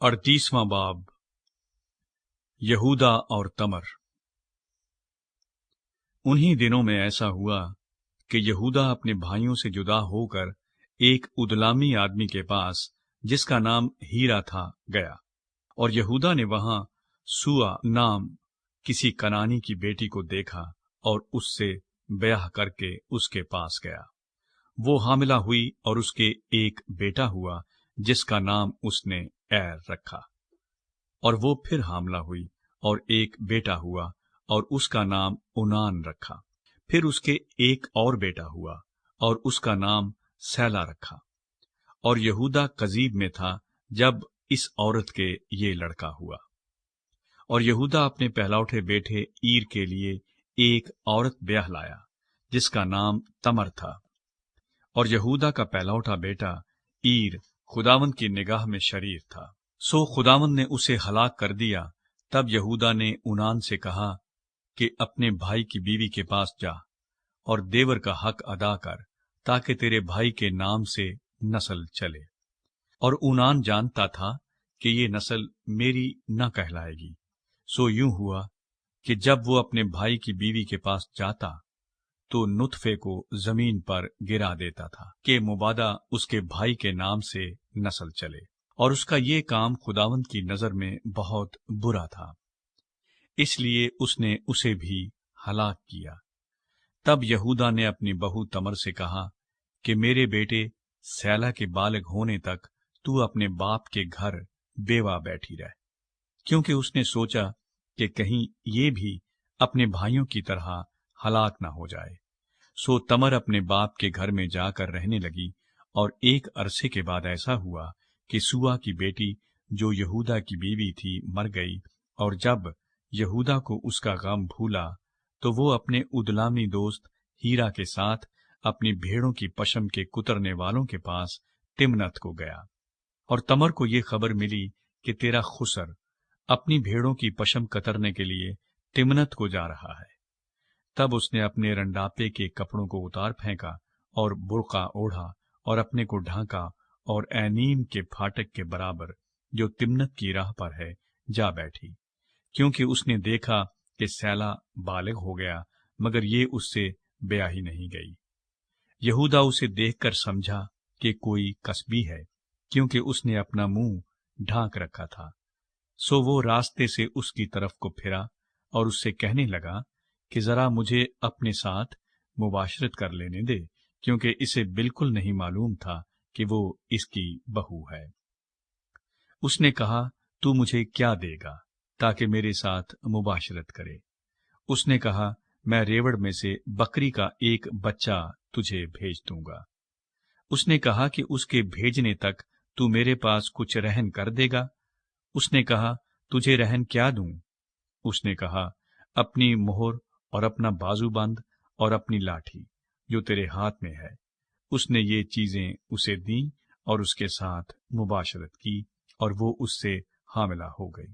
38वां बाब। यहूदा और तमर। उन्हीं दिनों में ऐसा हुआ कि यहूदा अपने भाइयों से जुदा होकर एक उदलामी आदमी के पास, जिसका नाम हीरा था, गया। और यहूदा ने वहां सुआ नाम किसी कनानी की बेटी को देखा और उससे ब्याह करके उसके पास गया। वो हामिला हुई और उसके एक बेटा हुआ, जिसका नाम उसने एर रखा। और वो फिर हामिला हुई और एक बेटा हुआ और उसका नाम उनान रखा। फिर उसके एक और बेटा हुआ और उसका नाम सैला रखा। और यहूदा कजीब में था जब इस औरत के ये लड़का हुआ। और यहूदा अपने पहलौठे बेटे ईर के लिए एक औरत ब्याह लाया, जिसका नाम तमर था। और यहूदा का पहलौठा बेटा ईर खुदावंद की निगाह में शरीर था, सो खुदावंद ने उसे हलाक कर दिया। तब यहूदा ने उनान से कहा कि अपने भाई की बीवी के पास जा और देवर का हक अदा कर, ताकि तेरे भाई के नाम से नस्ल चले। और उनान जानता था कि ये नस्ल मेरी न कहलाएगी। सो यूं हुआ कि जब वो अपने भाई की बीवी के पास जाता तो नुतफे को जमीन पर गिरा देता था कि मुबादा उसके भाई के नाम से नस्ल चले। और उसका ये काम खुदावंद की नजर में बहुत बुरा था, इसलिए उसने उसे भी हलाक किया। तब यहूदा ने अपनी बहू तमर से कहा कि मेरे बेटे सैला के बालिग होने तक तू अपने बाप के घर बेवा बैठी रह, क्योंकि उसने सोचा कि कहीं ये भी अपने भाइयों की तरह हलाक न हो जाए। सो तमर अपने बाप के घर में जाकर रहने लगी। और एक अरसे के बाद ऐसा हुआ कि सुआ की बेटी, जो यहूदा की बीवी थी, मर गई। और जब यहूदा को उसका गम भूला तो वो अपने उदलामी दोस्त हीरा के साथ अपनी भेड़ों की पशम के कुतरने वालों के पास तिम्नत को गया। और तमर को ये खबर मिली कि तेरा खुसर अपनी भेड़ों की पशम कतरने के लिए तिम्नत को जा रहा है। तब उसने अपने रंडापे के कपड़ों को उतार फेंका और बुर्का ओढ़ा और अपने को ढांका और ऐनीम के फाटक के बराबर, जो तिम्नत की राह पर है, जा बैठी, क्योंकि उसने देखा कि सैला बालिग हो गया, मगर ये उससे ब्याही नहीं गई। यहूदा उसे देखकर समझा कि कोई कसबी है, क्योंकि उसने अपना मुंह ढांक रखा था। सो वो रास्ते से उसकी तरफ को फिरा और उससे कहने लगा कि जरा मुझे अपने साथ मुबाशरत कर लेने दे, क्योंकि इसे बिल्कुल नहीं मालूम था कि वो इसकी बहू है। उसने कहा, तू मुझे क्या देगा ताकि मेरे साथ मुबाशरत करे? उसने कहा, मैं रेवड़ में से बकरी का एक बच्चा तुझे भेज दूंगा। उसने कहा कि उसके भेजने तक तू मेरे पास कुछ रहन कर देगा? उसने कहा, तुझे रहन क्या दूं? उसने कहा, अपनी मोहर और अपना बाजूबंद और अपनी लाठी, जो तेरे हाथ में है। उसने ये चीजें उसे दी और उसके साथ मुबाशरत की, और वो उससे हामिला हो गई।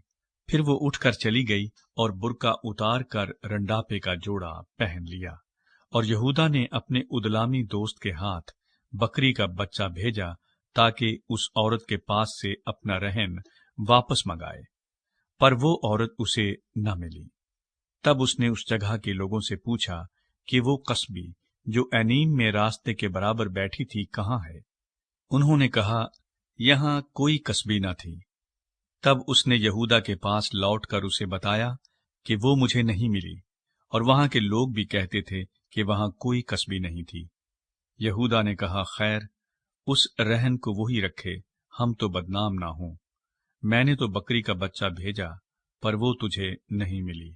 फिर वो उठकर चली गई और बुर्का उतार कर रंडापे का जोड़ा पहन लिया। और यहूदा ने अपने उदलामी दोस्त के हाथ बकरी का बच्चा भेजा, ताकि उस औरत के पास से अपना रहन वापस मंगाए, पर वो औरत उसे न मिली। तब उसने उस जगह के लोगों से पूछा कि वो कसबी, जो ऐनीम में रास्ते के बराबर बैठी थी, कहाँ है? उन्होंने कहा, यहाँ कोई कसबी न थी। तब उसने यहूदा के पास लौटकर उसे बताया कि वो मुझे नहीं मिली, और वहां के लोग भी कहते थे कि वहां कोई कसबी नहीं थी। यहूदा ने कहा, खैर, उस रहन को वही रखे, हम तो बदनाम ना हों। मैंने तो बकरी का बच्चा भेजा, पर वो तुझे नहीं मिली।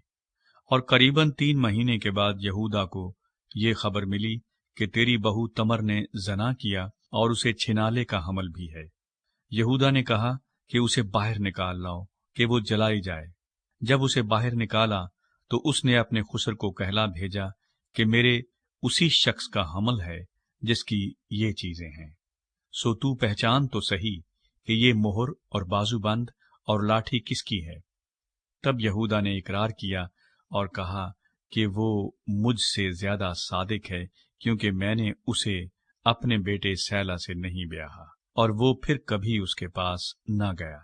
और करीबन 3 महीने के बाद यहूदा को ये खबर मिली कि तेरी बहू तमर ने जना किया और उसे छिनाले का हमल भी है। यहूदा ने कहा कि उसे बाहर निकाल लाओ कि वो जलाई जाए। जब उसे बाहर निकाला तो उसने अपने खुसर को कहला भेजा कि मेरे उसी शख्स का हमल है जिसकी ये चीजें हैं। सो तू पहचान तो सही कि ये मोहर और बाजूबंद और लाठी किसकी है। तब यहूदा ने इकरार किया और कहा कि वो मुझसे ज्यादा सादिक है, क्योंकि मैंने उसे अपने बेटे सैला से नहीं ब्याहा, और वो फिर कभी उसके पास न गया।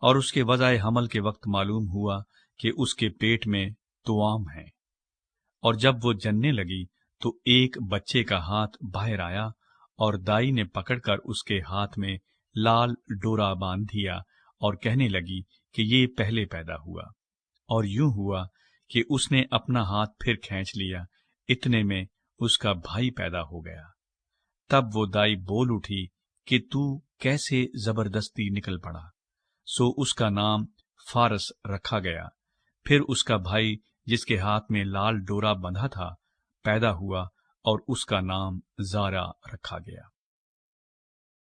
اور اس کے وضع حمل کے وقت معلوم ہوا کہ اس کے پیٹ میں توام ہے، اور جب وہ جننے لگی تو ایک بچے کا ہاتھ باہر آیا، اور دائی نے پکڑ کر اس کے ہاتھ میں لال ڈورا باندھ دیا اور کہنے لگی کہ یہ پہلے پیدا ہوا، اور یوں ہوا کہ اس نے اپنا ہاتھ پھر کھینچ لیا، اتنے میں اس کا بھائی پیدا ہو گیا۔ تب وہ دائی بول اٹھی کہ تو کیسے زبردستی نکل پڑا، سو اس کا نام فارس رکھا گیا۔ پھر اس کا بھائی جس کے ہاتھ میں لال ڈورا بندھا تھا پیدا ہوا، اور اس کا نام زارا رکھا گیا۔